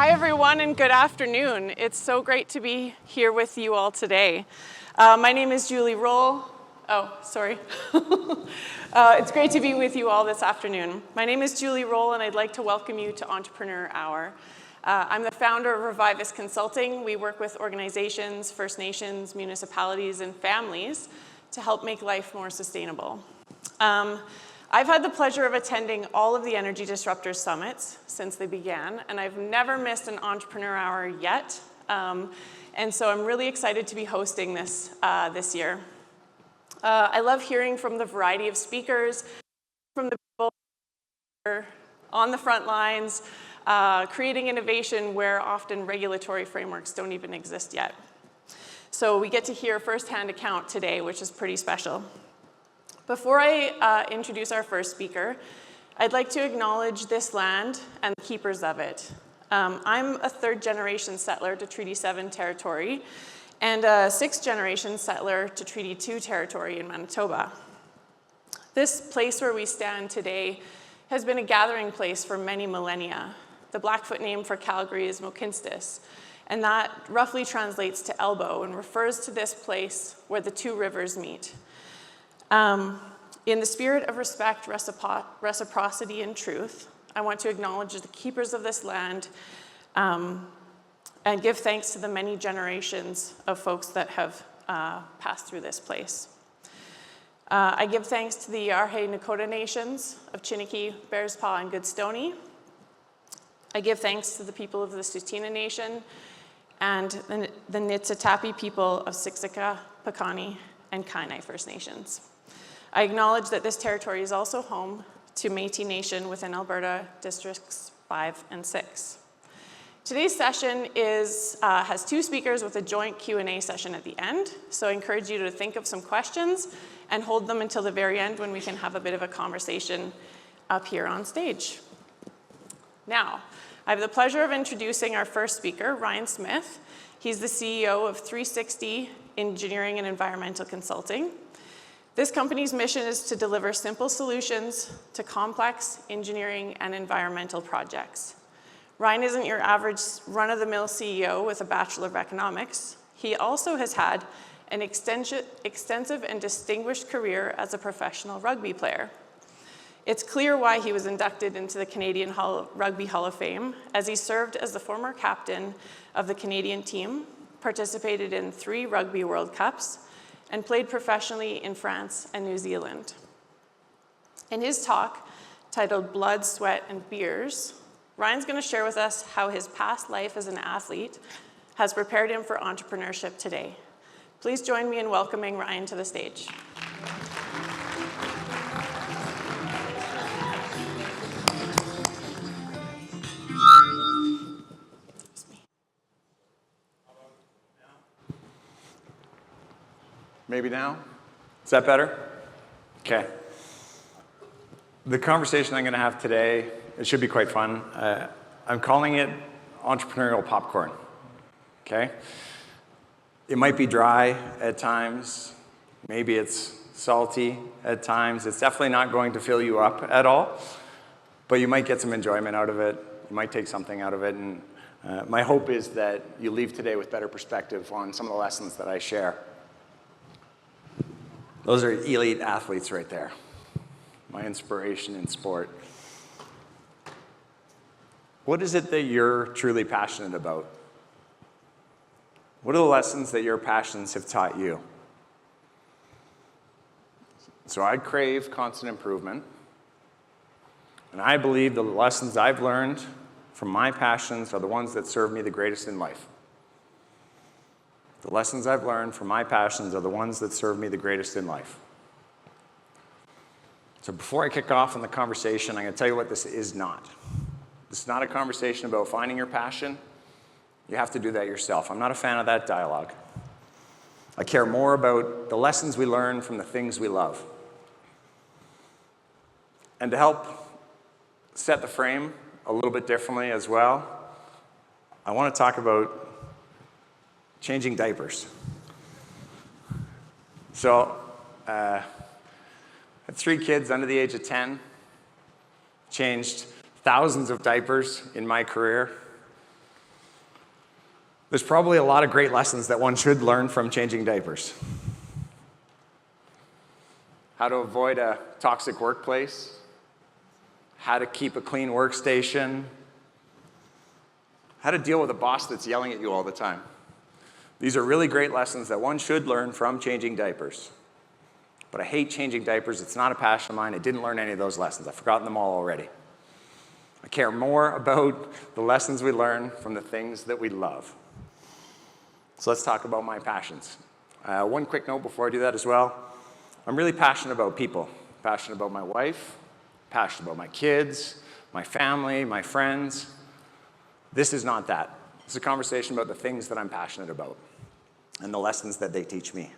Hi, everyone, and good afternoon. It's so great to be here with you all today. My name is Juli Rohl. Oh, sorry. It's great to be with you all this afternoon. My name is Juli Rohl, and I'd like to welcome you to Entrepreneur Hour. I'm the founder of Revivis Consulting. We work with organizations, First Nations, municipalities, and families to help make life more sustainable. I've had the pleasure of attending all of the Energy Disruptors Summits since they began, and I've never missed an Entrepreneur Hour yet. And so I'm really excited to be hosting this this year. I love hearing from the variety of speakers, from the people who are on the front lines, creating innovation where often regulatory frameworks don't even exist yet. So we get to hear a firsthand account today, which is pretty special. Before I introduce our first speaker, I'd like to acknowledge this land and the keepers of it. I'm a third-generation settler to Treaty 7 territory and a sixth-generation settler to Treaty 2 territory in Manitoba. This place where we stand today has been a gathering place for many millennia. The Blackfoot name for Calgary is Mokinstis, and that roughly translates to elbow and refers to this place where the two rivers meet. In the spirit of respect, reciprocity, and truth, I want to acknowledge the keepers of this land and give thanks to the many generations of folks that have passed through this place. I give thanks to the Arhe Nakota nations of Chiniki, Bearspaw, and Goodstoney. I give thanks to the people of the Tsuut'ina Nation and the Niitsitapi people of Siksika, Piikani, and Kainai First Nations. I acknowledge that this territory is also home to Métis Nation within Alberta Districts 5 and 6. Today's session has two speakers with a joint Q&A session at the end, so I encourage you to think of some questions and hold them until the very end when we can have a bit of a conversation up here on stage. Now, I have the pleasure of introducing our first speaker, Ryan Smith. He's the CEO of 360 Engineering and Environmental Consulting. This company's mission is to deliver simple solutions to complex engineering and environmental projects. Ryan isn't your average run-of-the-mill CEO with a Bachelor of Economics. He also has had an extensive and distinguished career as a professional rugby player. It's clear why he was inducted into the Canadian Rugby Hall of Fame, as he served as the former captain of the Canadian team, participated in 3 Rugby World Cups, and played professionally in France and New Zealand. In his talk, titled Blood, Sweat, and Beers, Ryan's going to share with us how his past life as an athlete has prepared him for entrepreneurship today. Please join me in welcoming Ryan to the stage. Maybe now? Is that better? Okay. The conversation I'm going to have today, it should be quite fun. I'm calling it entrepreneurial popcorn. Okay? It might be dry at times. Maybe it's salty at times. It's definitely not going to fill you up at all. But you might get some enjoyment out of it. You might take something out of it. And my hope is that you leave today with better perspective on some of the lessons that I share. Those are elite athletes right there. My inspiration in sport. What is it that you're truly passionate about? What are the lessons that your passions have taught you? So I crave constant improvement. And I believe the lessons I've learned from my passions are the ones that serve me the greatest in life. The lessons I've learned from my passions are the ones that serve me the greatest in life. So before I kick off on the conversation, I'm going to tell you what this is not. This is not a conversation about finding your passion. You have to do that yourself. I'm not a fan of that dialogue. I care more about the lessons we learn from the things we love. And to help set the frame a little bit differently as well, I want to talk about changing diapers. So, I had 3 kids under the age of 10, changed thousands of diapers in my career. There's probably a lot of great lessons that one should learn from changing diapers. How to avoid a toxic workplace, how to keep a clean workstation, how to deal with a boss that's yelling at you all the time. These are really great lessons that one should learn from changing diapers. But I hate changing diapers. It's not a passion of mine. I didn't learn any of those lessons. I've forgotten them all already. I care more about the lessons we learn from the things that we love. So let's talk about my passions. One quick note before I do that as well. I'm really passionate about people. Passionate about my wife, passionate about my kids, my family, my friends. This is not that. It's a conversation about the things that I'm passionate about and the lessons that they teach me.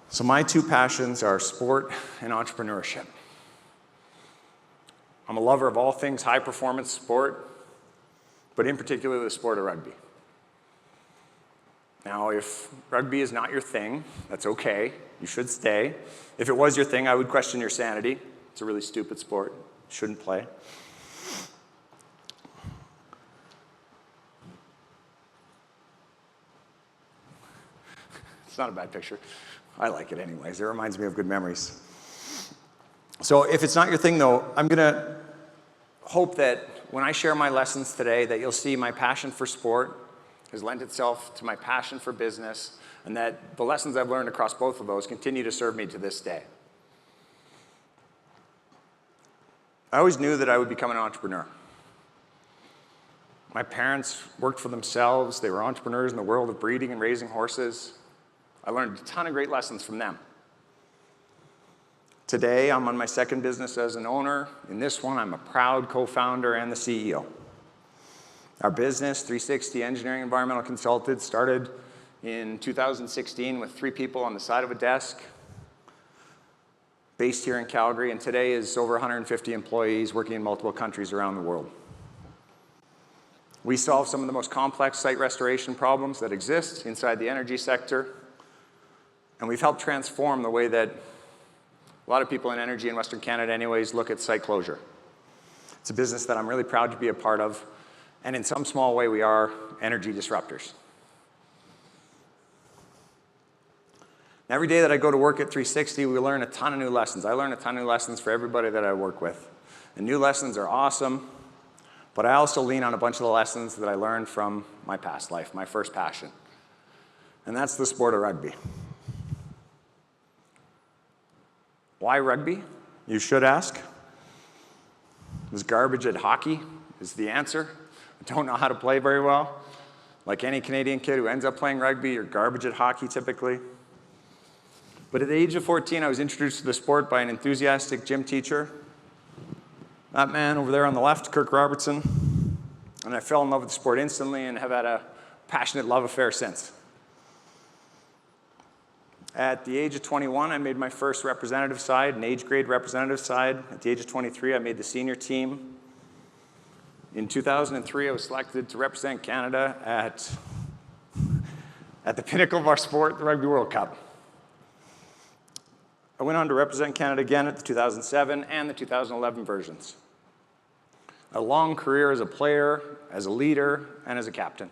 So my two passions are sport and entrepreneurship. I'm a lover of all things high-performance sport, but in particular the sport of rugby. Now, if rugby is not your thing, that's okay. You should stay. If it was your thing, I would question your sanity. It's a really stupid sport. You shouldn't play. It's not a bad picture. I like it anyways. It reminds me of good memories. So if it's not your thing, though, I'm going to hope that when I share my lessons today, that you'll see my passion for sport has lent itself to my passion for business, and that the lessons I've learned across both of those continue to serve me to this day. I always knew that I would become an entrepreneur. My parents worked for themselves. They were entrepreneurs in the world of breeding and raising horses. I learned a ton of great lessons from them. Today, I'm on my second business as an owner. In this one, I'm a proud co-founder and the CEO. Our business, 360 Engineering Environmental Consultants, started in 2016 with 3 people on the side of a desk, based here in Calgary, and today is over 150 employees working in multiple countries around the world. We solve some of the most complex site restoration problems that exist inside the energy sector, and we've helped transform the way that a lot of people in energy in Western Canada anyways look at site closure. It's a business that I'm really proud to be a part of, and in some small way we are energy disruptors. And every day that I go to work at 360, we learn a ton of new lessons. I learn a ton of new lessons for everybody that I work with. And new lessons are awesome, but I also lean on a bunch of the lessons that I learned from my past life, my first passion. And that's the sport of rugby. Why rugby? You should ask. I was garbage at hockey is the answer. I don't know how to play very well. Like any Canadian kid who ends up playing rugby, you're garbage at hockey typically. But at the age of 14, I was introduced to the sport by an enthusiastic gym teacher. That man over there on the left, Kirk Robertson. And I fell in love with the sport instantly and have had a passionate love affair since. At the age of 21, I made my first representative side, an age grade representative side. At the age of 23, I made the senior team. In 2003, I was selected to represent Canada at the pinnacle of our sport, the Rugby World Cup. I went on to represent Canada again at the 2007 and the 2011 versions. A long career as a player, as a leader, and as a captain.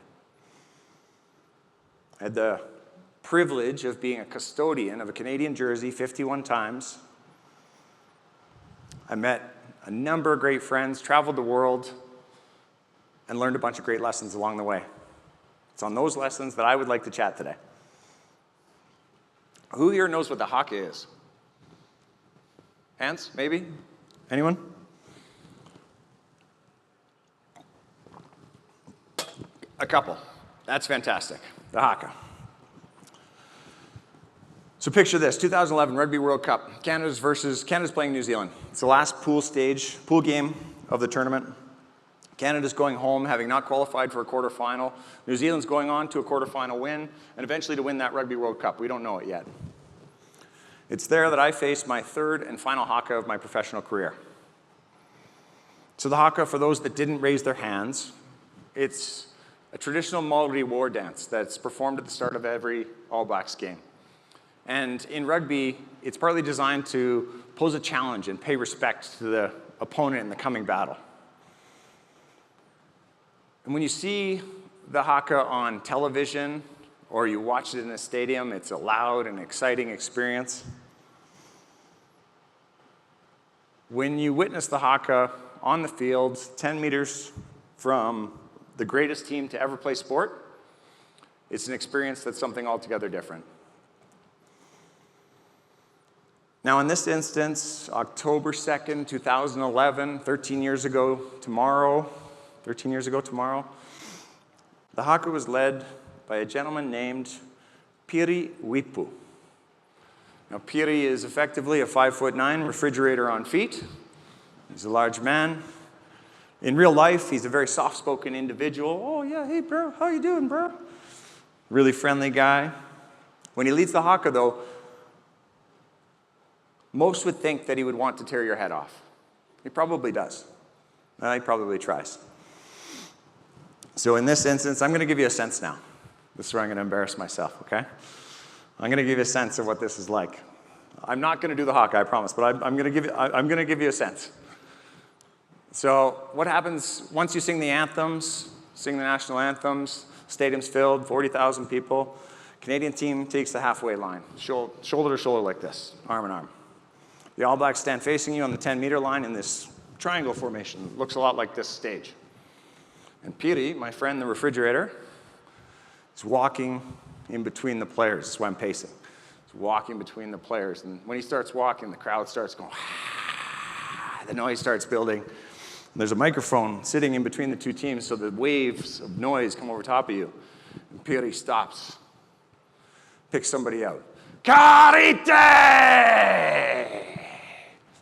I had the privilege of being a custodian of a Canadian jersey 51 times. I met a number of great friends, traveled the world, and learned a bunch of great lessons along the way. It's on those lessons that I would like to chat today. Who here knows what the haka is? Hands, maybe? Anyone? A couple. That's fantastic. The haka. So picture this, 2011 Rugby World Cup. Canada's playing New Zealand. It's the last pool game of the tournament. Canada's going home, having not qualified for a quarterfinal. New Zealand's going on to a quarterfinal win, and eventually to win that Rugby World Cup. We don't know it yet. It's there that I faced my third and final haka of my professional career. So the haka, for those that didn't raise their hands, it's a traditional Maori war dance that's performed at the start of every All Blacks game. And in rugby, it's partly designed to pose a challenge and pay respect to the opponent in the coming battle. And when you see the haka on television or you watch it in a stadium, it's a loud and exciting experience. When you witness the haka on the field, 10 meters from the greatest team to ever play sport, it's an experience that's something altogether different. Now, in this instance, October 2nd, 2011, 13 years ago tomorrow, the haka was led by a gentleman named Piri Wipu. Now, Piri is effectively a 5'9" refrigerator on feet. He's a large man. In real life, he's a very soft-spoken individual. Oh, yeah, hey, bro, how you doing, bro? Really friendly guy. When he leads the haka, though, most would think that he would want to tear your head off. He probably does. He probably tries. So in this instance, I'm going to give you a sense now. This is where I'm going to embarrass myself, okay? I'm going to give you a sense of what this is like. I'm not going to do the haka, I promise, but I'm going to give you a sense. So what happens once you sing the anthems, sing the national anthems, stadium's filled, 40,000 people, Canadian team takes the halfway line, shoulder to shoulder like this, arm in arm. The All Blacks stand facing you on the 10-meter line in this triangle formation. It looks a lot like this stage. And Piri, my friend the refrigerator, is walking in between the players. That's why I'm pacing. He's walking between the players. And when he starts walking, the crowd starts going, ah, the noise starts building. And there's a microphone sitting in between the two teams, so the waves of noise come over top of you. And Piri stops, picks somebody out. Karite!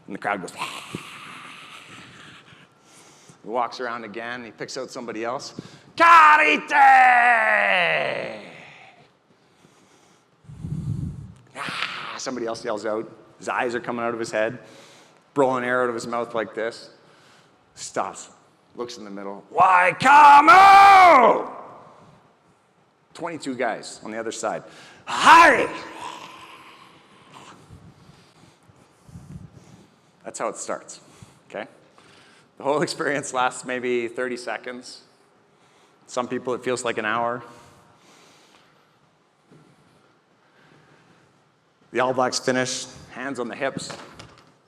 And the crowd goes, ah. He walks around again, he picks out somebody else. Karite! Ah, somebody else yells out. His eyes are coming out of his head, blowing air out of his mouth like this. Stops, looks in the middle. Waikamu! 22 guys on the other side. Hi! That's how it starts, okay? The whole experience lasts maybe 30 seconds. Some people, it feels like an hour. The All Blacks finish, hands on the hips.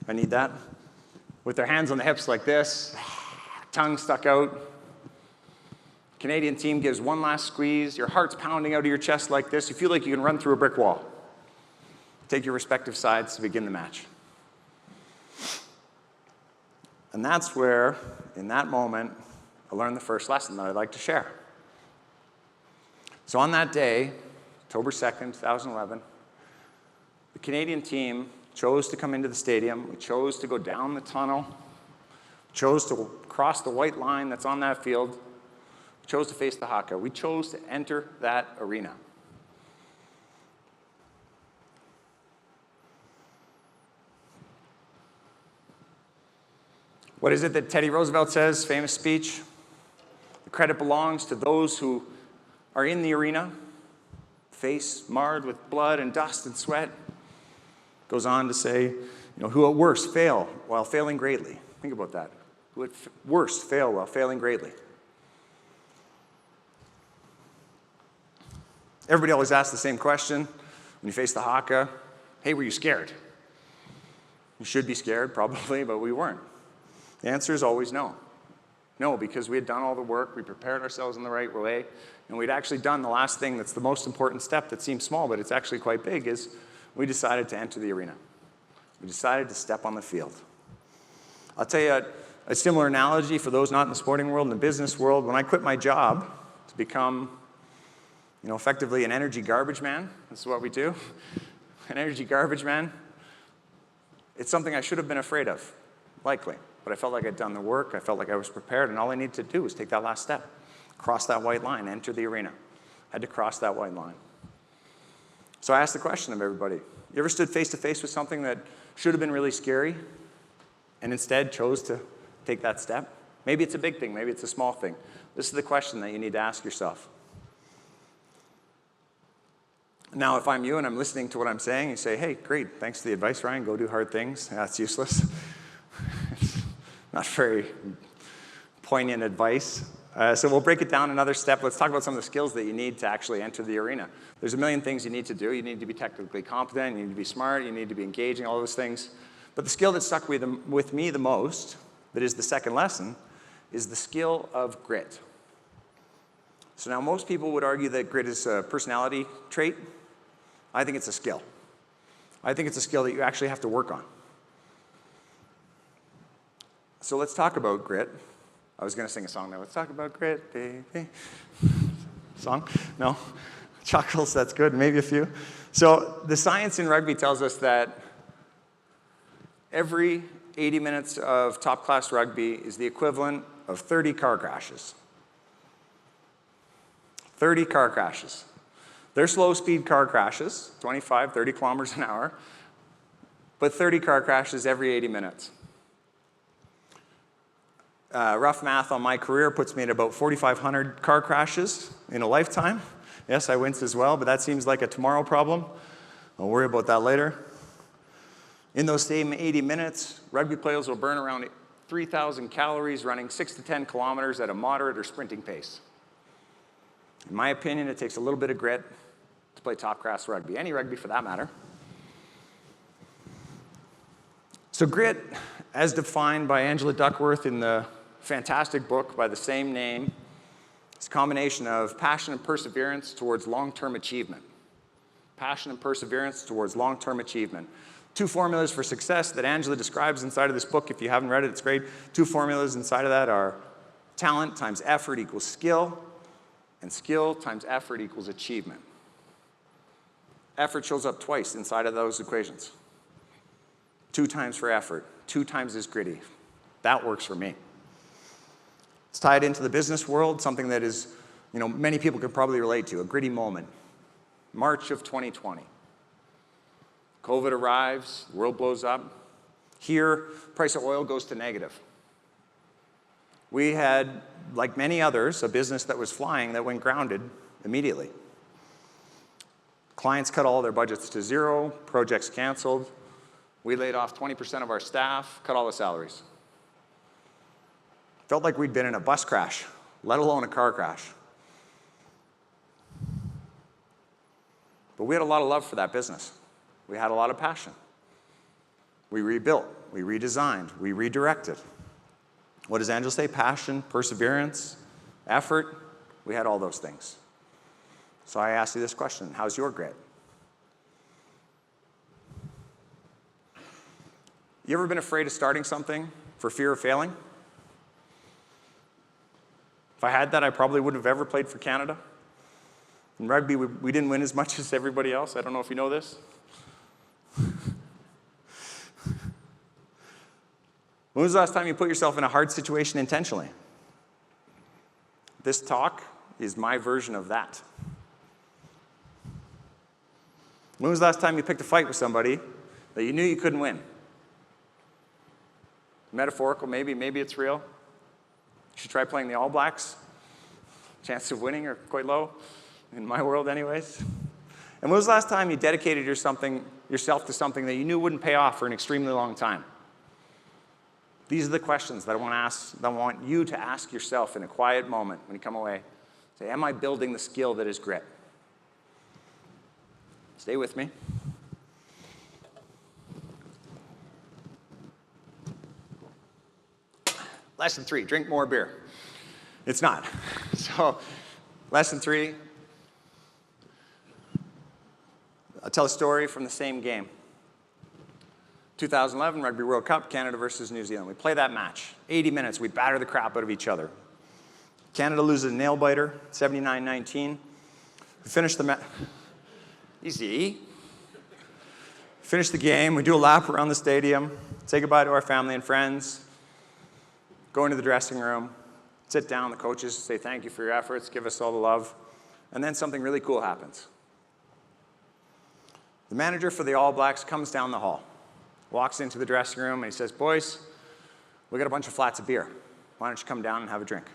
I need that. With their hands on the hips like this, tongue stuck out. Canadian team gives one last squeeze. Your heart's pounding out of your chest like this. You feel like you can run through a brick wall. Take your respective sides to begin the match. And that's where, in that moment, I learned the first lesson that I'd like to share. So on that day, October 2nd, 2011, the Canadian team chose to come into the stadium. We chose to go down the tunnel. We chose to cross the white line that's on that field. We chose to face the haka. We chose to enter that arena. What is it that Teddy Roosevelt says, famous speech? The credit belongs to those who are in the arena, face marred with blood and dust and sweat. Goes on to say, who at worst fail while failing greatly. Think about that. Who at worst fail while failing greatly. Everybody always asks the same question when you face the haka. Hey, were you scared? You should be scared, probably, but we weren't. The answer is always no. No, because we had done all the work, we prepared ourselves in the right way, and we'd actually done the last thing that's the most important step that seems small, but it's actually quite big, is we decided to enter the arena. We decided to step on the field. I'll tell you a similar analogy for those not in the sporting world, in the business world. When I quit my job to become, effectively an energy garbage man, this is what we do, an energy garbage man, it's something I should have been afraid of, likely. But I felt like I'd done the work, I felt like I was prepared, and all I needed to do was take that last step. Cross that white line, enter the arena. I had to cross that white line. So I asked the question of everybody, you ever stood face to face with something that should have been really scary and instead chose to take that step? Maybe it's a big thing, maybe it's a small thing. This is the question that you need to ask yourself. Now, if I'm you and I'm listening to what I'm saying, you say, hey, great, thanks for the advice, Ryan, go do hard things. That's useless. Not very poignant advice. So we'll break it down another step. Let's talk about some of the skills that you need to actually enter the arena. There's a million things you need to do. You need to be technically competent, you need to be smart, you need to be engaging, all those things. But the skill that stuck with me the most, that is the second lesson, is the skill of grit. So now most people would argue that grit is a personality trait. I think it's a skill. I think it's a skill that you actually have to work on. So let's talk about grit. I was going to sing a song now. Let's talk about grit, baby. Song? No? Chuckles, that's good. Maybe a few. So the science in rugby tells us that every 80 minutes of top-class rugby is the equivalent of 30 car crashes. 30 car crashes. They're slow-speed car crashes, 25, 30 kilometers an hour, but 30 car crashes every 80 minutes. Rough math on my career puts me at about 4,500 car crashes in a lifetime. Yes, I wince as well, but that seems like a tomorrow problem. I'll worry about that later. In those same 80 minutes, rugby players will burn around 3,000 calories running 6 to 10 kilometers at a moderate or sprinting pace. In my opinion, it takes a little bit of grit to play top-class rugby, any rugby for that matter. So grit, as defined by Angela Duckworth in the fantastic book by the same name, is a combination of passion and perseverance towards long-term achievement. Passion and perseverance towards long-term achievement. 2 formulas for success that Angela describes inside of this book. If you haven't read it, it's great. 2 formulas inside of that are talent times effort equals skill, and skill times effort equals achievement. Effort shows up twice inside of those equations. 2 times for effort, 2 times is gritty. That works for me. It's tied into the business world, something that is, many people can probably relate to, a gritty moment. March of 2020. COVID arrives, the world blows up. Here, price of oil goes to negative. We had, like many others, a business that was flying that went grounded immediately. Clients cut all their budgets to zero, projects canceled. We laid off 20% of our staff, cut all the salaries. Felt like we'd been in a bus crash, let alone a car crash. But we had a lot of love for that business. We had a lot of passion. We rebuilt, we redesigned, we redirected. What does Angela say? Passion, perseverance, effort. We had all those things. So I ask you this question: how's your grit? You ever been afraid of starting something for fear of failing? If I had that, I probably wouldn't have ever played for Canada. In rugby, we didn't win as much as everybody else. I don't know if you know this. When was the last time you put yourself in a hard situation intentionally? This talk is my version of that. When was the last time you picked a fight with somebody that you knew you couldn't win? Metaphorical, maybe it's real. You should try playing the All Blacks. Chances of winning are quite low, in my world anyways. And when was the last time you dedicated yourself to something that you knew wouldn't pay off for an extremely long time? These are the questions that I want you to ask yourself in a quiet moment when you come away. Say, am I building the skill that is grit? Stay with me. Lesson 3, drink more beer. It's not. So, lesson 3, I'll tell a story from the same game. 2011 Rugby World Cup, Canada versus New Zealand. We play that match. 80 minutes, we batter the crap out of each other. Canada loses a nail-biter, 79-19. We finish the match. Easy. Finish the game, we do a lap around the stadium, say goodbye to our family and friends, go into the dressing room, sit down, the coaches say thank you for your efforts, give us all the love, and then something really cool happens. The manager for the All Blacks comes down the hall, walks into the dressing room, and he says, boys, we got a bunch of flats of beer. Why don't you come down and have a drink?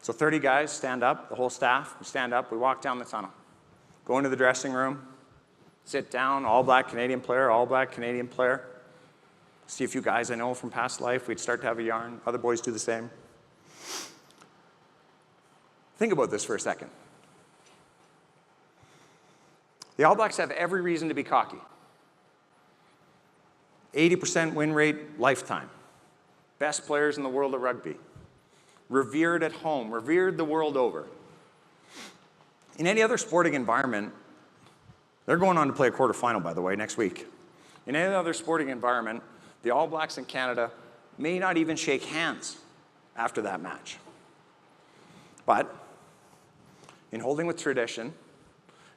So 30 guys stand up, the whole staff, we stand up, we walk down the tunnel, go into the dressing room, sit down, All Black Canadian player, All Black Canadian player. See a few guys I know from past life, we'd start to have a yarn. Other boys do the same. Think about this for a second. The All Blacks have every reason to be cocky. 80% win rate lifetime. Best players in the world of rugby. Revered at home, revered the world over. In any other sporting environment, they're going on to play a quarterfinal, by the way, next week. In any other sporting environment, the All Blacks in Canada may not even shake hands after that match. But in holding with tradition,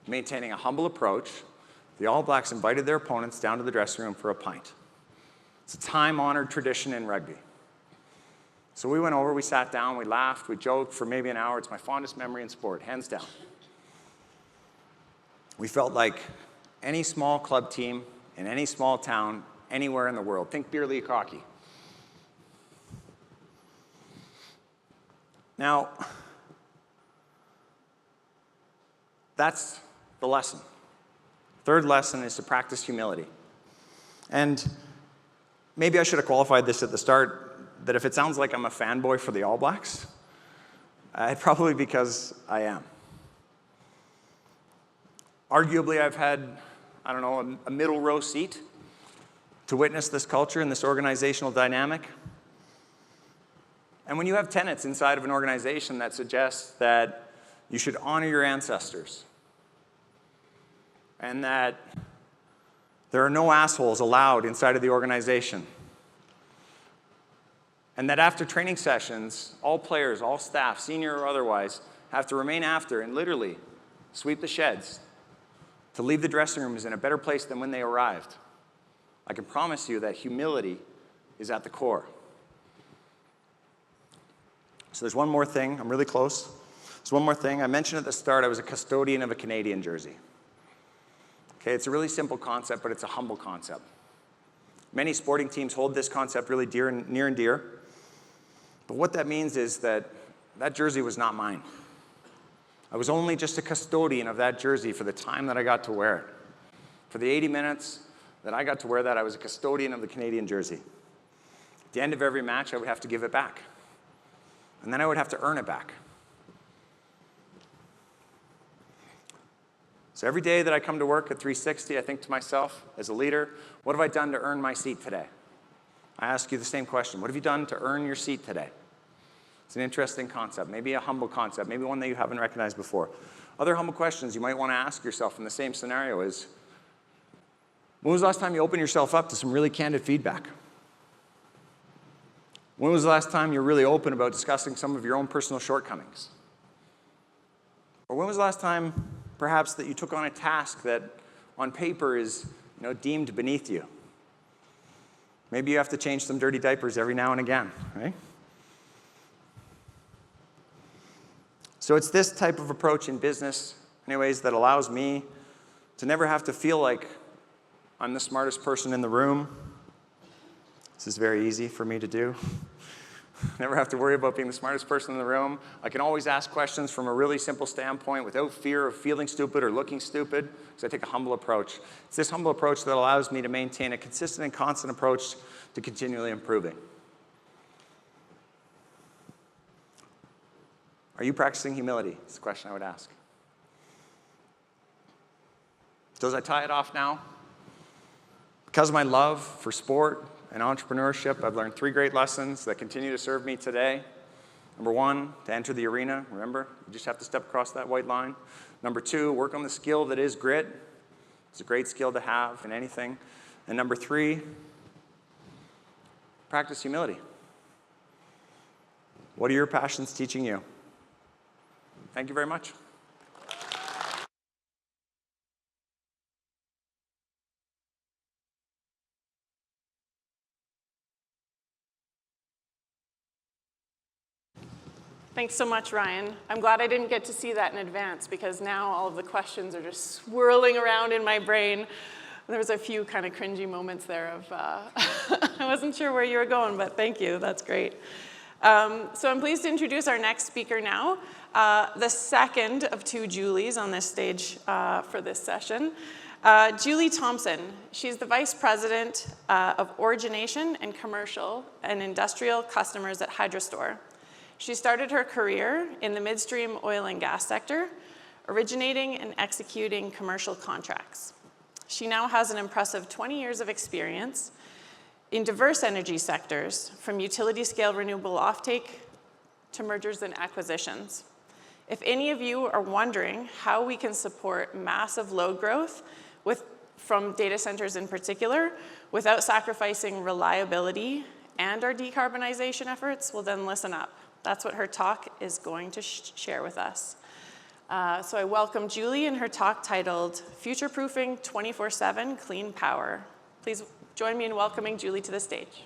maintaining a humble approach, the All Blacks invited their opponents down to the dressing room for a pint. It's a time-honored tradition in rugby. So we went over, we sat down, we laughed, we joked for maybe an hour. It's my fondest memory in sport, hands down. We felt like any small club team in any small town anywhere in the world. Think beer league hockey. Now, that's the lesson. Third lesson is to practice humility. And maybe I should have qualified this at the start, that if it sounds like I'm a fanboy for the All Blacks, probably because I am. Arguably, I've had, I don't know, a middle row seat to witness this culture and this organizational dynamic. And when you have tenets inside of an organization that suggests that you should honor your ancestors and that there are no assholes allowed inside of the organization, and that after training sessions, all players, all staff, senior or otherwise, have to remain after and literally sweep the sheds to leave the dressing rooms in a better place than when they arrived, I can promise you that humility is at the core. So there's one more thing. I'm really close. There's one more thing. I mentioned at the start I was a custodian of a Canadian jersey. Okay, it's a really simple concept, but it's a humble concept. Many sporting teams hold this concept really near and dear. But what that means is that that jersey was not mine. I was only just a custodian of that jersey for the time that I got to wear it. For the 80 minutes that I got to wear that, I was a custodian of the Canadian jersey. At the end of every match, I would have to give it back. And then I would have to earn it back. So every day that I come to work at 360, I think to myself, as a leader, what have I done to earn my seat today? I ask you the same question. What have you done to earn your seat today? It's an interesting concept, maybe a humble concept, maybe one that you haven't recognized before. Other humble questions you might want to ask yourself in the same scenario is, when was the last time you opened yourself up to some really candid feedback? When was the last time you were really open about discussing some of your own personal shortcomings? Or when was the last time, perhaps, that you took on a task that on paper is deemed beneath you? Maybe you have to change some dirty diapers every now and again, right? So it's this type of approach in business, anyways, that allows me to never have to feel like I'm the smartest person in the room. This is very easy for me to do. Never have to worry about being the smartest person in the room. I can always ask questions from a really simple standpoint without fear of feeling stupid or looking stupid, because I take a humble approach. It's this humble approach that allows me to maintain a consistent and constant approach to continually improving. Are you practicing humility? It's the question I would ask. So as I tie it off now, because of my love for sport and entrepreneurship, I've learned 3 great lessons that continue to serve me today. Number 1, to enter the arena, remember, you just have to step across that white line. Number 2, work on the skill that is grit. It's a great skill to have in anything. And number 3, practice humility. What are your passions teaching you? Thank you very much. Thanks so much, Ryan. I'm glad I didn't get to see that in advance, because now all of the questions are just swirling around in my brain. There was a few kind of cringy moments there of, I wasn't sure where you were going, but thank you, that's great. So I'm pleased to introduce our next speaker now, the second of 2 Julies on this stage for this session. Juli Thompson. She's the Vice President of Origination and Commercial and Industrial Customers at Hydrostore. She started her career in the midstream oil and gas sector, originating and executing commercial contracts. She now has an impressive 20 years of experience in diverse energy sectors, from utility-scale renewable offtake to mergers and acquisitions. If any of you are wondering how we can support massive load growth from data centers in particular without sacrificing reliability and our decarbonization efforts, well then listen up. That's what her talk is going to share with us. So I welcome Julie in her talk titled Future-Proofing 24/7 Clean Power. Please join me in welcoming Julie to the stage.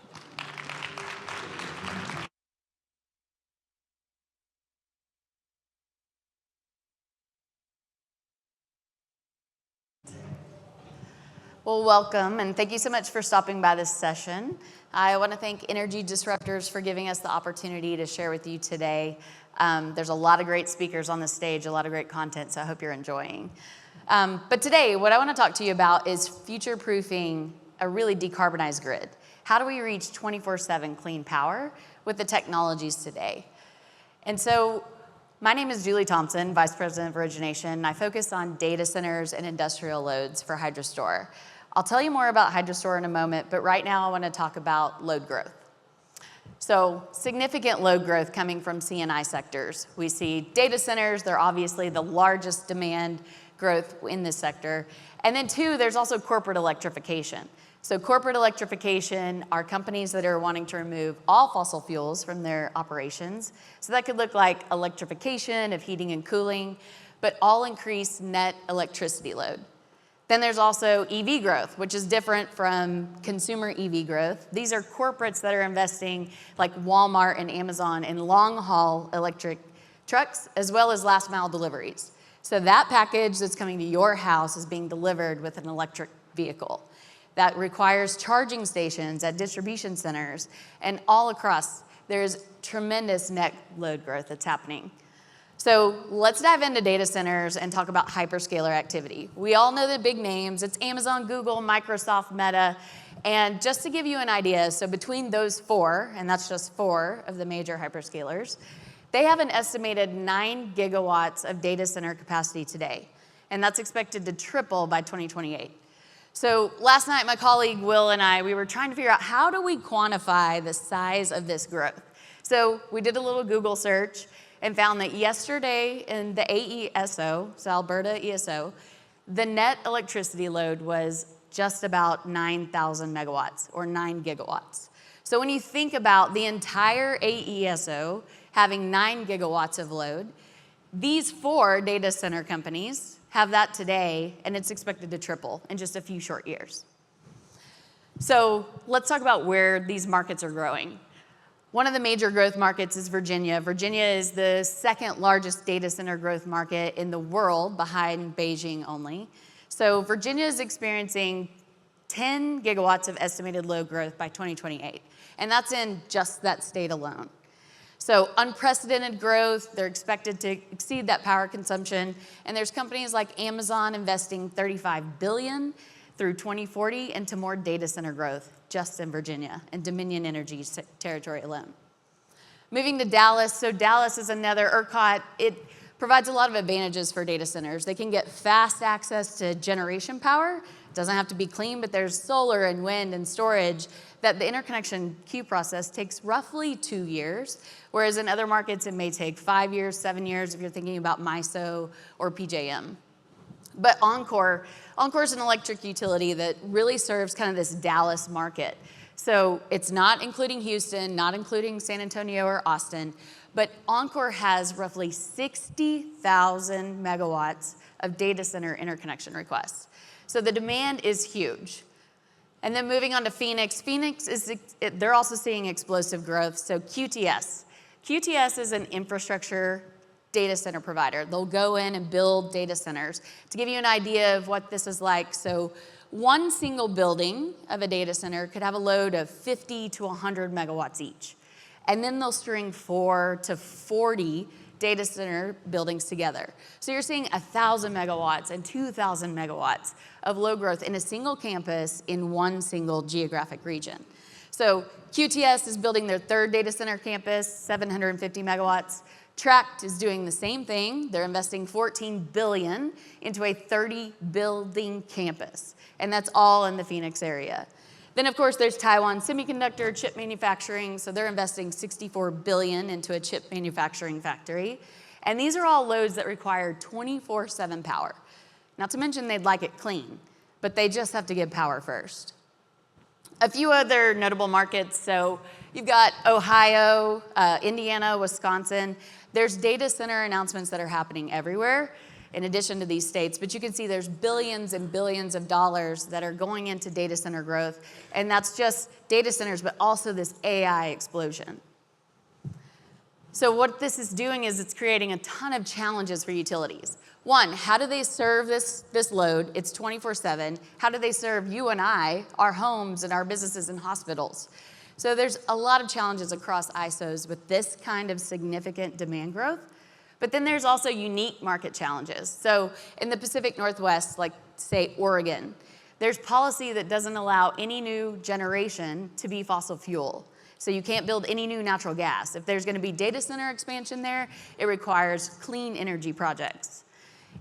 Well, welcome, and thank you so much for stopping by this session. I want to thank Energy Disruptors for giving us the opportunity to share with you today. There's a lot of great speakers on the stage, a lot of great content, so I hope you're enjoying. But today, what I want to talk to you about is future-proofing a really decarbonized grid. How do we reach 24/7 clean power with the technologies today? And so, my name is Juli Thompson, Vice President of Origination, and I focus on data centers and industrial loads for HydroStore. I'll tell you more about HydroStore in a moment, but right now I want to talk about load growth. So significant load growth coming from C&I sectors. We see data centers, they're obviously the largest demand growth in this sector. And then two, there's also corporate electrification. So corporate electrification are companies that are wanting to remove all fossil fuels from their operations. So that could look like electrification of heating and cooling, but all increase net electricity load. Then there's also EV growth, which is different from consumer EV growth. These are corporates that are investing, like Walmart and Amazon, in long-haul electric trucks, as well as last-mile deliveries. So that package that's coming to your house is being delivered with an electric vehicle. That requires charging stations at distribution centers, and all across, there's tremendous net load growth that's happening. So let's dive into data centers and talk about hyperscaler activity. We all know the big names. It's Amazon, Google, Microsoft, Meta. And just to give you an idea, so between those four, and that's just four of the major hyperscalers, they have an estimated 9 gigawatts of data center capacity today. And that's expected to triple by 2028. So last night, my colleague Will and I, we were trying to figure out how do we quantify the size of this growth. So we did a little Google search and found that yesterday in the AESO, so Alberta ESO, the net electricity load was just about 9,000 megawatts, or 9 gigawatts. So when you think about the entire AESO having 9 gigawatts of load, these four data center companies have that today, and it's expected to triple in just a few short years. So let's talk about where these markets are growing. One of the major growth markets is Virginia. Virginia is the second largest data center growth market in the world, behind Beijing only. So Virginia is experiencing 10 gigawatts of estimated load growth by 2028, and that's in just that state alone. So unprecedented growth, they're expected to exceed that power consumption, and there's companies like Amazon investing $35 billion through 2040 into more data center growth just in Virginia and Dominion Energy territory alone. Moving to Dallas, so Dallas is another ERCOT. It provides a lot of advantages for data centers. They can get fast access to generation power. It doesn't have to be clean, but there's solar and wind and storage that the interconnection queue process takes roughly 2 years, whereas in other markets it may take 5 years, 7 years if you're thinking about MISO or PJM. But Oncor is an electric utility that really serves kind of this Dallas market. So it's not including Houston, not including San Antonio or Austin, but Oncor has roughly 60,000 megawatts of data center interconnection requests. So the demand is huge. And then moving on to Phoenix. They're also seeing explosive growth. So QTS is an infrastructure data center provider. They'll go in and build data centers. To give you an idea of what this is like, so one single building of a data center could have a load of 50 to 100 megawatts each. And then they'll string 4 to 40 data center buildings together. So you're seeing 1,000 megawatts and 2,000 megawatts of load growth in a single campus in one single geographic region. So QTS is building their third data center campus, 750 megawatts. Tract is doing the same thing. They're investing $14 billion into a 30-building campus, and that's all in the Phoenix area. Then, of course, there's Taiwan Semiconductor chip manufacturing, so they're investing $64 billion into a chip manufacturing factory. And these are all loads that require 24/7 power. Not to mention they'd like it clean, but they just have to get power first. A few other notable markets, so you've got Ohio, Indiana, Wisconsin. There's data center announcements that are happening everywhere in addition to these states, but you can see there's billions and billions of dollars that are going into data center growth, and that's just data centers, but also this AI explosion. So what this is doing is it's creating a ton of challenges for utilities. One, how do they serve this load? It's 24/7. How do they serve you and I, our homes and our businesses and hospitals? So there's a lot of challenges across ISOs with this kind of significant demand growth. But then there's also unique market challenges. So in the Pacific Northwest, like say Oregon, there's policy that doesn't allow any new generation to be fossil fuel. So you can't build any new natural gas. If there's going to be data center expansion there, it requires clean energy projects.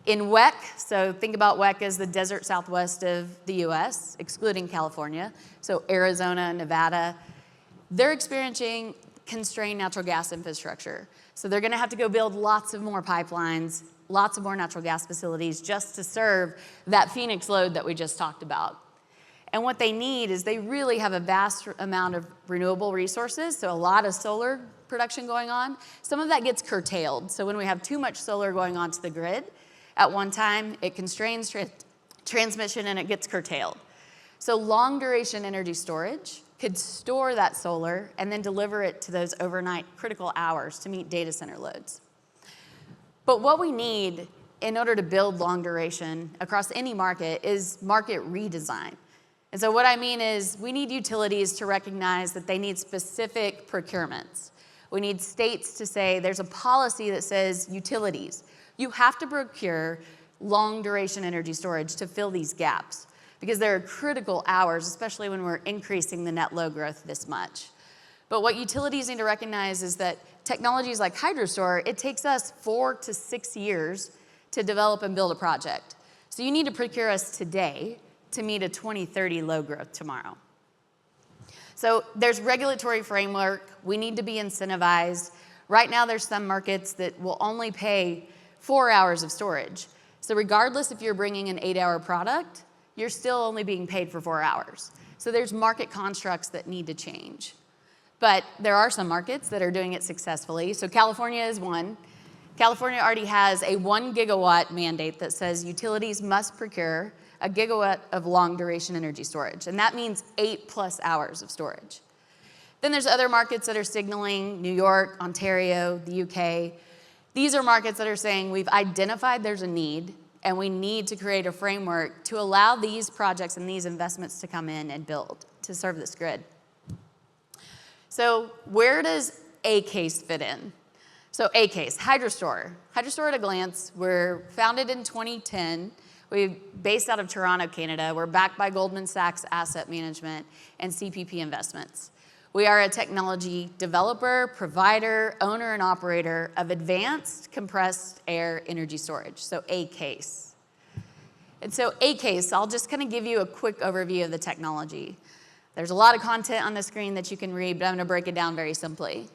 In WEC, so think about WEC as the desert southwest of the US, excluding California, so Arizona, Nevada, they're experiencing constrained natural gas infrastructure. So they're going to have to go build lots of more pipelines, lots of more natural gas facilities just to serve that Phoenix load that we just talked about. And what they need is they really have a vast amount of renewable resources, so a lot of solar production going on. Some of that gets curtailed. So when we have too much solar going onto the grid at one time, it constrains transmission and it gets curtailed. So long duration energy storage could store that solar and then deliver it to those overnight critical hours to meet data center loads. But what we need in order to build long duration across any market is market redesign. And so what I mean is we need utilities to recognize that they need specific procurements. We need states to say there's a policy that says utilities, you have to procure long duration energy storage to fill these gaps because there are critical hours, especially when we're increasing the net load growth this much. But what utilities need to recognize is that technologies like HydroStore, it takes us 4 to 6 years to develop and build a project. So you need to procure us today to meet a 2030 load growth tomorrow. So there's regulatory framework. We need to be incentivized. Right now, there's some markets that will only pay 4 hours of storage. So regardless if you're bringing an 8-hour product, you're still only being paid for 4 hours. So there's market constructs that need to change. But there are some markets that are doing it successfully. So California is one. California already has a 1 gigawatt mandate that says utilities must procure a gigawatt of long duration energy storage. And that means 8+ hours of storage. Then there's other markets that are signaling, New York, Ontario, the UK. These are markets that are saying we've identified there's a need and we need to create a framework to allow these projects and these investments to come in and build to serve this grid. So where does A-Case fit in? So A-Case, HydroStore. HydroStore at a glance, we're founded in 2010. We're based out of Toronto, Canada. We're backed by Goldman Sachs Asset Management and CPP Investments. We are a technology developer, provider, owner, and operator of advanced compressed air energy storage, so A-Case. And so A-Case, I'll just kind of give you a quick overview of the technology. There's a lot of content on the screen that you can read, but I'm going to break it down very simply.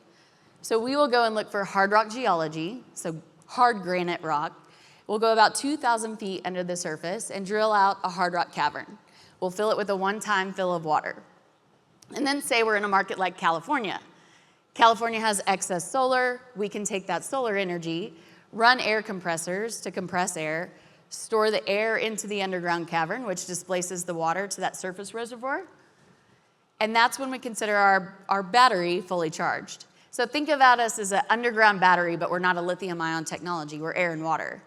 So we will go and look for hard rock geology, so hard granite rock. We'll go about 2,000 feet under the surface and drill out a hard rock cavern. We'll fill it with a one-time fill of water. And then say we're in a market like California. California has excess solar. We can take that solar energy, run air compressors to compress air, store the air into the underground cavern, which displaces the water to that surface reservoir. And that's when we consider our battery fully charged. So think about us as an underground battery, but we're not a lithium-ion technology. We're air and water.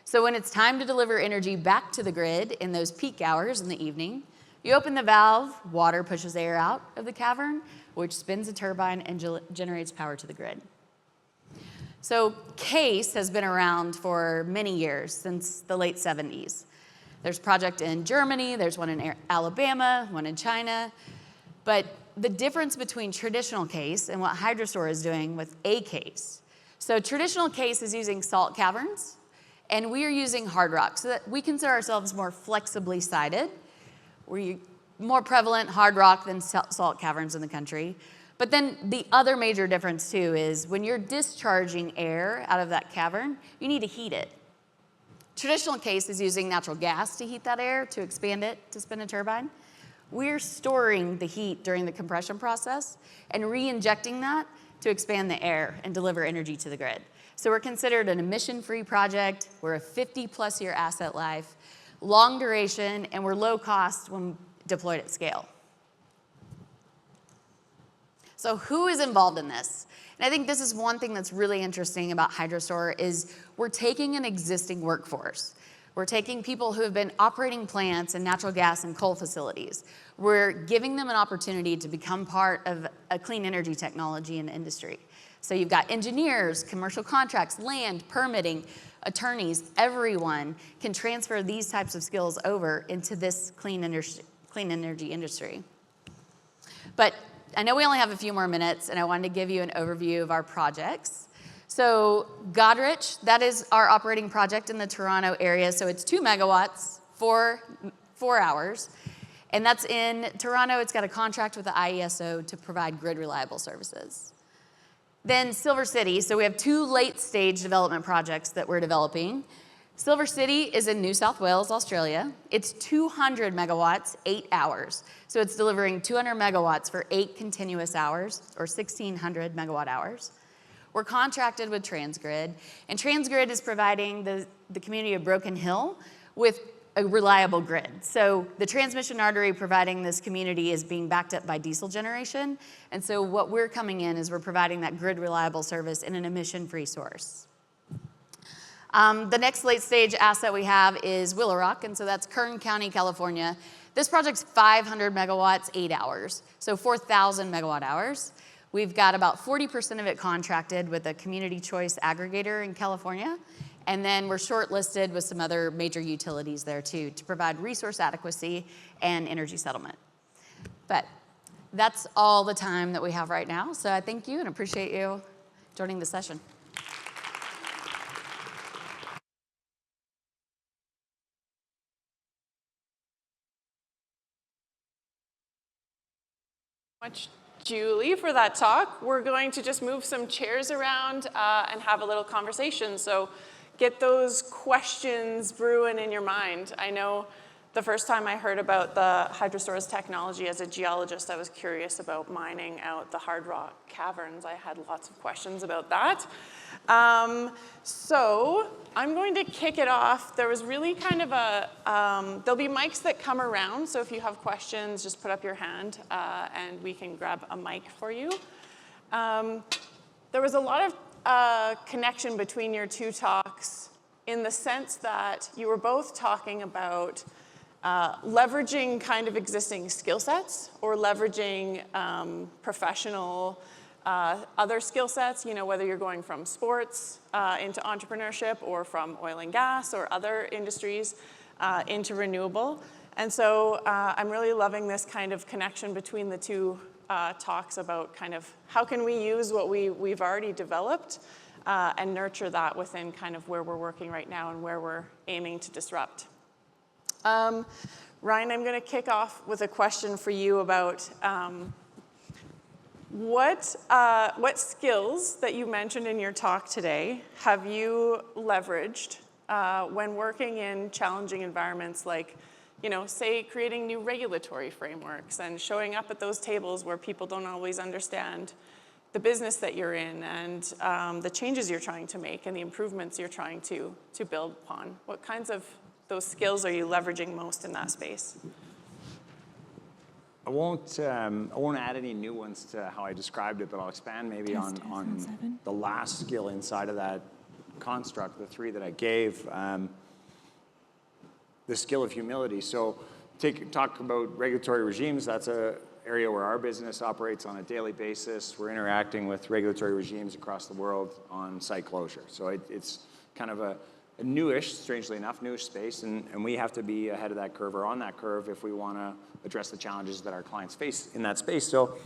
So when it's time to deliver energy back to the grid in those peak hours in the evening, you open the valve, water pushes air out of the cavern, which spins a turbine and generates power to the grid. So CASE has been around for many years, since the late 70s. There's a project in Germany, there's one in Alabama, one in China. But the difference between traditional case and what HydroStore is doing with a case. So traditional case is using salt caverns, and we are using hard rock, so that we consider ourselves more flexibly sided. We're more prevalent hard rock than salt caverns in the country. But then the other major difference too is when you're discharging air out of that cavern, you need to heat it. Traditional case is using natural gas to heat that air, to expand it, to spin a turbine. We're storing the heat during the compression process and re-injecting that to expand the air and deliver energy to the grid. So we're considered an emission-free project. We're a 50-plus year asset life, long duration, and we're low cost when deployed at scale. So who is involved in this? And I think this is one thing that's really interesting about HydroStore is we're taking an existing workforce. We're taking people who have been operating plants and natural gas and coal facilities. We're giving them an opportunity to become part of a clean energy technology and industry. So you've got engineers, commercial contracts, land, permitting, attorneys, everyone can transfer these types of skills over into this clean energy industry. But I know we only have a few more minutes, and I wanted to give you an overview of our projects. So Godrich, that is our operating project in the Toronto area. So it's 2 megawatts, 4 hours. And that's in Toronto. It's got a contract with the IESO to provide grid reliable services. Then Silver City, so we have 2 late-stage development projects that we're developing. Silver City is in New South Wales, Australia. It's 200 megawatts, 8 hours. So it's delivering 200 megawatts for 8 continuous hours, or 1,600 megawatt hours. We're contracted with Transgrid, and Transgrid is providing the community of Broken Hill with a reliable grid. So the transmission artery providing this community is being backed up by diesel generation, and so what we're coming in is we're providing that grid reliable service in an emission-free source. The next late-stage asset we have is Willow Rock, and so that's Kern County, California. This project's 500 megawatts, 8 hours, so 4,000 megawatt hours. We've got about 40% of it contracted with a community choice aggregator in California, and then we're shortlisted with some other major utilities there too to provide resource adequacy and energy settlement. But that's all the time that we have right now, so I thank you and appreciate you joining the session. Much, Julie, for that talk. We're going to just move some chairs around and have a little conversation. So get those questions brewing in your mind. I know the first time I heard about the HydroStore's technology as a geologist, I was curious about mining out the hard rock caverns. I had lots of questions about that. So I'm going to kick it off. There was really kind of a, there'll be mics that come around. So if you have questions, just put up your hand and we can grab a mic for you. There was a lot of connection between your 2 talks in the sense that you were both talking about leveraging kind of existing skill sets or leveraging professional other skill sets, you know, whether you're going from sports into entrepreneurship or from oil and gas or other industries into renewable. And so I'm really loving this kind of connection between the 2 talks about kind of how can we use what we've already developed and nurture that within kind of where we're working right now and where we're aiming to disrupt. Ryan, I'm going to kick off with a question for you about what skills that you mentioned in your talk today have you leveraged when working in challenging environments like, you know, say creating new regulatory frameworks and showing up at those tables where people don't always understand the business that you're in and the changes you're trying to make and the improvements you're trying to build upon? What kinds of those skills are you leveraging most in that space? I won't add any new ones to how I described it, but I'll expand maybe on the last skill inside of that construct, the 3 that I gave, the skill of humility. So talk about regulatory regimes. That's an area where our business operates on a daily basis. We're interacting with regulatory regimes across the world on site closure. So it's kind of newish, strangely enough, newish space, and we have to be ahead of that curve or on that curve if we want to address the challenges that our clients face in that space. So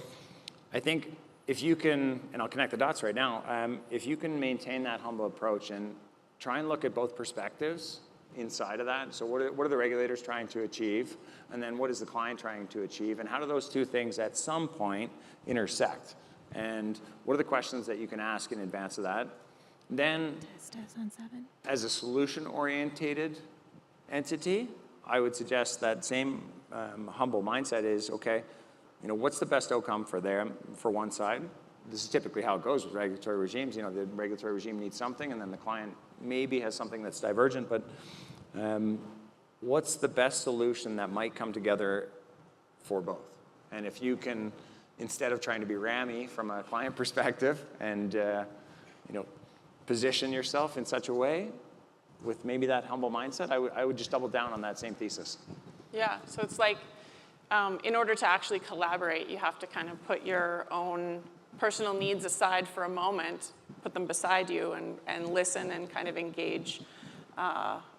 I think if you can, and I'll connect the dots right now, if you can maintain that humble approach and try and look at both perspectives inside of that. So what are the regulators trying to achieve? And then what is the client trying to achieve? And how do those two things at some point intersect? And what are the questions that you can ask in advance of that? Then, as a solution-orientated entity, I would suggest that same humble mindset is, okay, what's the best outcome for them, for one side? This is typically how it goes with regulatory regimes. The regulatory regime needs something, and then the client maybe has something that's divergent, but what's the best solution that might come together for both? And if you can, instead of trying to be rammy from a client perspective and position yourself in such a way with maybe that humble mindset, I would just double down on that same thesis. Yeah, so it's like in order to actually collaborate, you have to kind of put your own personal needs aside for a moment, put them beside you and listen and kind of engage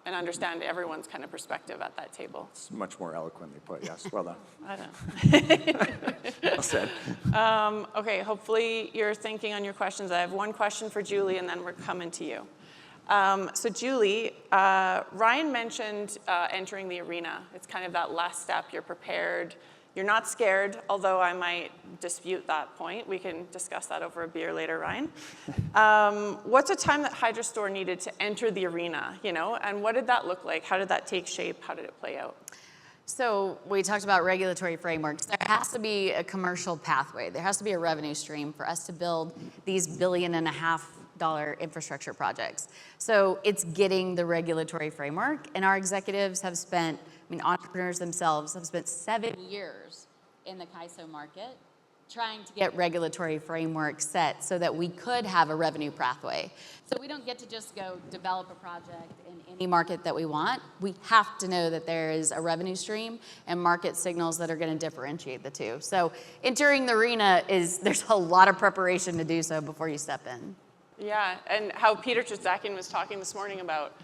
and understand everyone's kind of perspective at that table. It's much more eloquently put, yes. Well done. I don't. Well said. Okay, hopefully you're thinking on your questions. I have one question for Julie, and then we're coming to you. So Julie, Ryan mentioned entering the arena. It's kind of that last step. You're prepared. You're not scared, although I might dispute that point. We can discuss that over a beer later, Ryan. What's a time that HydroStore needed to enter the arena, and what did that look like? How did that take shape? How did it play out? So we talked about regulatory frameworks. There has to be a commercial pathway. There has to be a revenue stream for us to build these $1.5 billion infrastructure projects. So it's getting the regulatory framework, and our executives have spent, entrepreneurs themselves have spent 7 years in the CAISO market trying to get regulatory framework set so that we could have a revenue pathway. So we don't get to just go develop a project in any market that we want. We have to know that there is a revenue stream and market signals that are going to differentiate the two. So entering the arena there's a lot of preparation to do so before you step in. Yeah, and how Peter Trzakin was talking this morning about,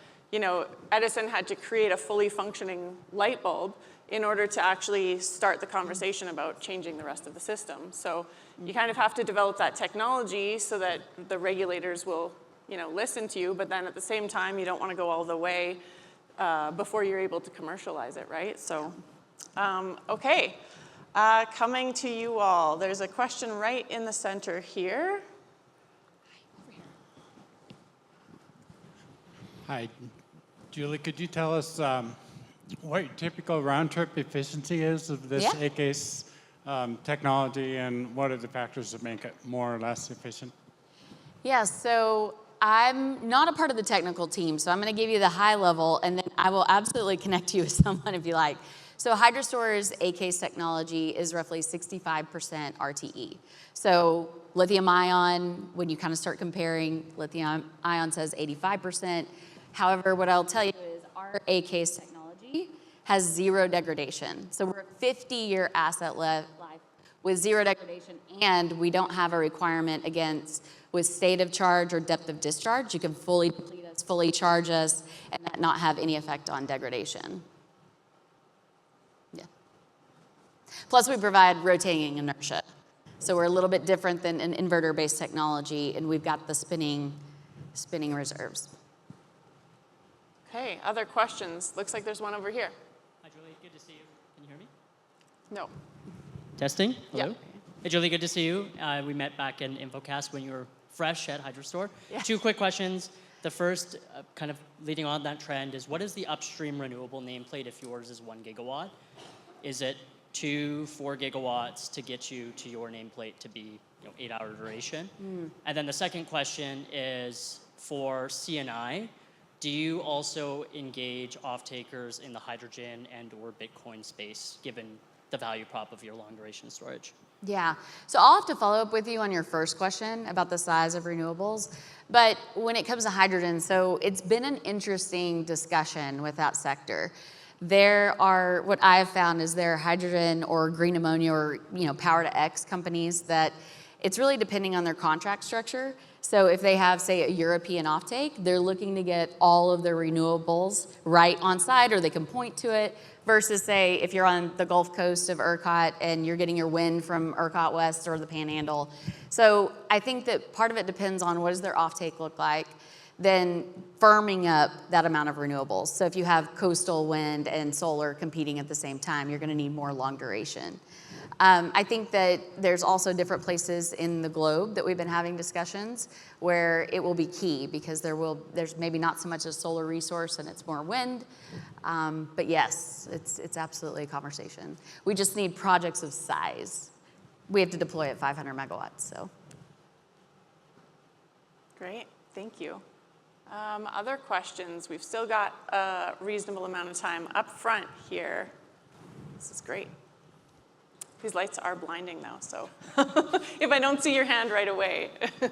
Edison had to create a fully functioning light bulb in order to actually start the conversation about changing the rest of the system. So you kind of have to develop that technology so that the regulators will, listen to you, but then at the same time, you don't want to go all the way before you're able to commercialize it, right? So, okay, coming to you all. There's a question right in the center here. Hi, Julie, could you tell us what your typical round-trip efficiency is of this ACASE technology, and what are the factors that make it more or less efficient? Yeah, so I'm not a part of the technical team, so I'm going to give you the high level, and then I will absolutely connect you with someone if you like. So HydroStore's ACASE technology is roughly 65% RTE. So lithium ion, when you kind of start comparing, lithium ion says 85%. However, what I'll tell you is our ACASE technology has zero degradation. So we're a 50-year asset life with zero degradation, and we don't have a requirement with state of charge or depth of discharge. You can fully deplete us, fully charge us, and that not have any effect on degradation. Yeah. Plus, we provide rotating inertia. So we're a little bit different than an inverter-based technology, and we've got the spinning reserves. Okay, other questions? Looks like there's one over here. Hi, Julie. Good to see you. Can you hear me? No. Testing? Hello? Yeah. Hey, Julie. Good to see you. We met back in InfoCast when you were fresh at HydroStore. Yeah. 2 quick questions. The first, kind of leading on that trend, is what is the upstream renewable nameplate if yours is 1 gigawatt? Is it 2, 4 gigawatts to get you to your nameplate to be 8-hour duration? And then the second question is for C&I. Do you also engage off-takers in the hydrogen and or Bitcoin space, given the value prop of your long-duration storage? Yeah, so I'll have to follow up with you on your first question about the size of renewables. But when it comes to hydrogen, so it's been an interesting discussion with that sector. What I have found is there are hydrogen or green ammonia or power to X companies that It's really depending on their contract structure. So if they have, say, a European offtake, they're looking to get all of their renewables right on site, or they can point to it, versus, say, if you're on the Gulf Coast of ERCOT and you're getting your wind from ERCOT West or the Panhandle. So I think that part of it depends on what does their offtake look like, then firming up that amount of renewables. So if you have coastal wind and solar competing at the same time, you're going to need more long duration. I think that there's also different places in the globe that we've been having discussions where it will be key, because there's maybe not so much a solar resource and it's more wind. But yes, it's absolutely a conversation. We just need projects of size. We have to deploy at 500 megawatts, so. Great, thank you. Other questions? We've still got a reasonable amount of time up front here. This is great. These lights are blinding though, so if I don't see your hand right away. All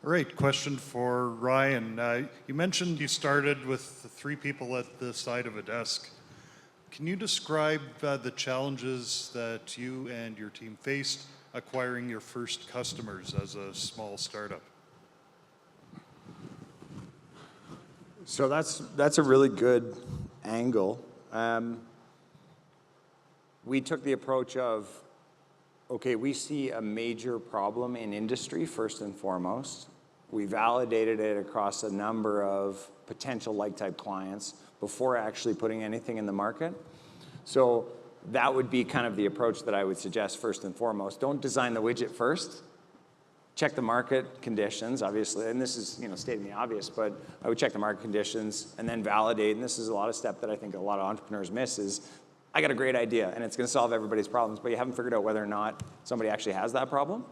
right, question for Ryan. You mentioned you started with 3 people at the side of a desk. Can you describe the challenges that you and your team faced acquiring your first customers as a small startup? So that's a really good angle. We took the approach of, okay, we see a major problem in industry first and foremost. We validated it across a number of potential like-type clients before actually putting anything in the market. So that would be kind of the approach that I would suggest first and foremost. Don't design the widget first. Check the market conditions, obviously, and this is, stating the obvious, but I would check the market conditions and then validate, and this is a lot of step that I think a lot of entrepreneurs miss is, I got a great idea and it's going to solve everybody's problems, but you haven't figured out whether or not somebody actually has that problem.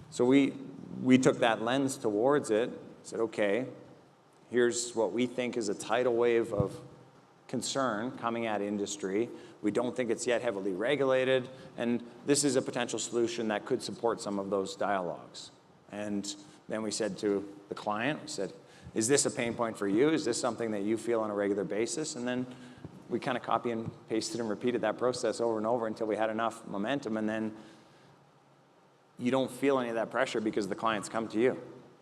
So we took that lens towards it, said, okay, here's what we think is a tidal wave of concern coming at industry. We don't think it's yet heavily regulated, and this is a potential solution that could support some of those dialogues. And then we said to the client, we said, is this a pain point for you? Is this something that you feel on a regular basis? And then we kind of copy and pasted and repeated that process over and over until we had enough momentum, and then you don't feel any of that pressure because the clients come to you.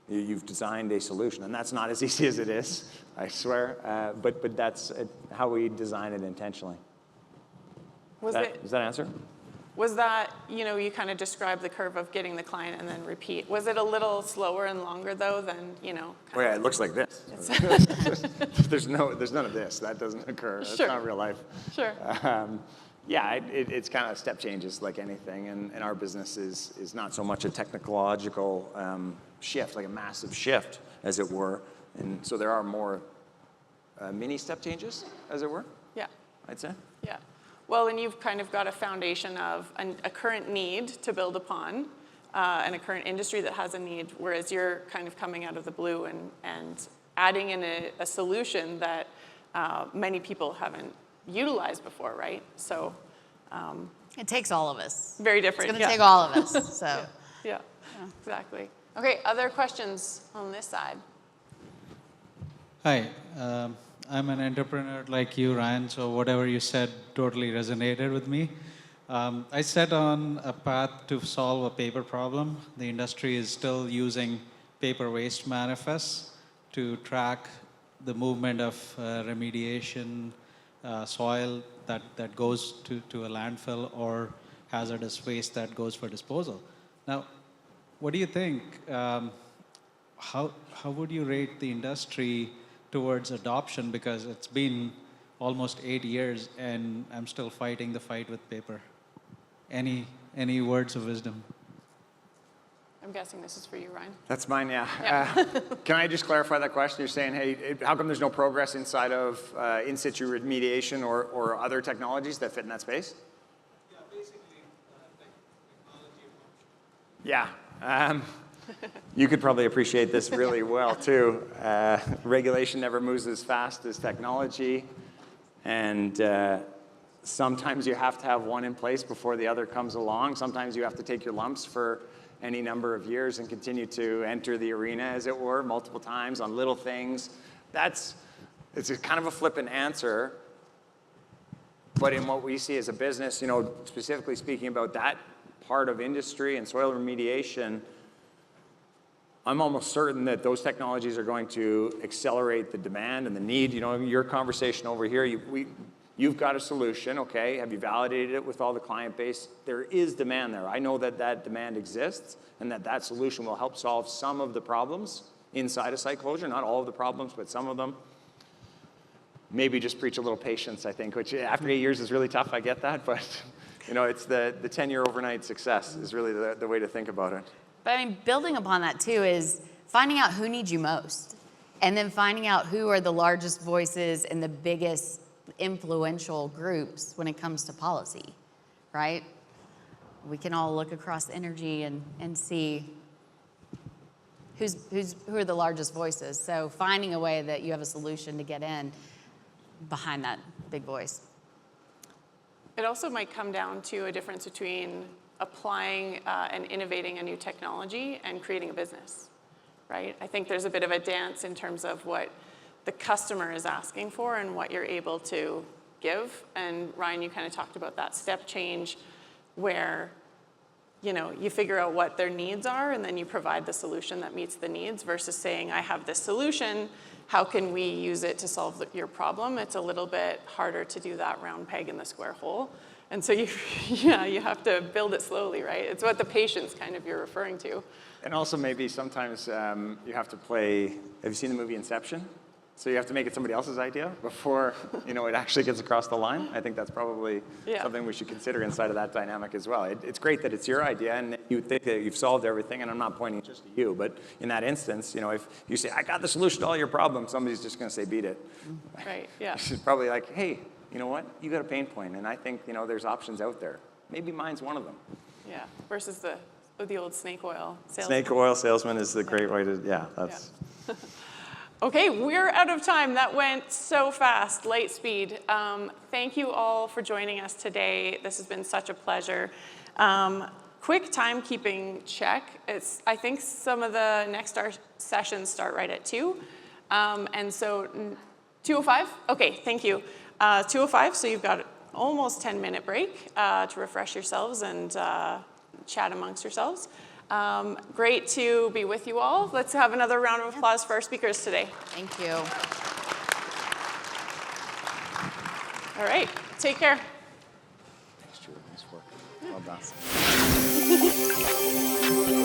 You've designed a solution, and that's not as easy as it is, I swear, but that's how we design it intentionally. Does that answer? Was that, you kind of described the curve of getting the client and then repeat. Was it a little slower and longer though than, Oh yeah, it looks like this. There's none of this. That doesn't occur. That's Sure. not real life. Sure. Yeah, it's kind of step changes like anything, and our business is not so much a technological shift, like a massive shift, as it were. And so there are more mini step changes, as it were, Yeah. I'd say. Yeah. Well, and you've kind of got a foundation of a current need to build upon and a current industry that has a need, whereas you're kind of coming out of the blue and adding in a solution that many people haven't utilized before, right? So It takes all of us. very different. It's going to take all of us, so. Yeah, exactly. Okay, other questions on this side? Hi, I'm an entrepreneur like you, Ryan, so whatever you said totally resonated with me. I set on a path to solve a paper problem. The industry is still using paper waste manifests to track the movement of remediation soil that goes to a landfill or hazardous waste that goes for disposal. Now, what do you think? How would you rate the industry towards adoption, because it's been almost 8 years and I'm still fighting the fight with paper? Any words of wisdom? I'm guessing this is for you, Ryan. That's mine, yeah. Can I just clarify that question? You're saying, hey, how come there's no progress inside of in situ remediation or other technologies that fit in that space? Yeah, basically technology Yeah. You could probably appreciate this really well, too. Regulation never moves as fast as technology, and sometimes you have to have one in place before the other comes along. Sometimes you have to take your lumps for any number of years and continue to enter the arena, as it were, multiple times on little things. It's a kind of a flippant answer, but in what we see as a business, specifically speaking about that part of industry and soil remediation, I'm almost certain that those technologies are going to accelerate the demand and the need. You know, your conversation over here, you've got a solution, okay? Have you validated it with all the client base? There is demand there. I know that that demand exists and that that solution will help solve some of the problems inside a site closure, not all of the problems, but some of them. Maybe just preach a little patience, I think, which after 8 years is really tough, I get that, but you know, it's the 10-year overnight success is really the way to think about it. But I mean, building upon that too is finding out who needs you most, and then finding out who are the largest voices and the biggest influential groups when it comes to policy, right? We can all look across energy and see who are the largest voices. So finding a way that you have a solution to get in behind that big voice. It also might come down to a difference between applying and innovating a new technology and creating a business, right? I think there's a bit of a dance in terms of what the customer is asking for and what you're able to give. And Ryan, you kind of talked about that step change where, you know, you figure out what their needs are and then you provide the solution that meets the needs versus saying, I have this solution, how can we use it to solve your problem? It's a little bit harder to do that round peg in the square hole. And so you have to build it slowly, right? It's what the patience kind of you're referring to. And also maybe sometimes you have to play, have you seen the movie Inception? So you have to make it somebody else's idea before, you know, it actually gets across the line. I think that's probably something we should consider inside of that dynamic as well. It's great that it's your idea and you think that you've solved everything, and I'm not pointing just to you, but in that instance, you know, if you say, I got the solution to all your problems, somebody's just going to say, beat it. Right, yeah. It's probably like, hey, you know what? You got a pain point, and I think, you know, there's options out there. Maybe mine's one of them. Yeah, versus the old snake oil salesman. Snake oil salesman is the great way to, that's. Yeah. Okay, we're out of time. That went so fast, light speed. Thank you all for joining us today. This has been such a pleasure. Quick timekeeping check. I think some of the next sessions start right at 2. And so 2:05? Okay, thank you. 2:05, so you've got almost 10-minute break to refresh yourselves and chat amongst yourselves. Great to be with you all. Let's have another round of applause for our speakers today. Thank you. All right, take care. Thanks, Julie. Nice work. Well done.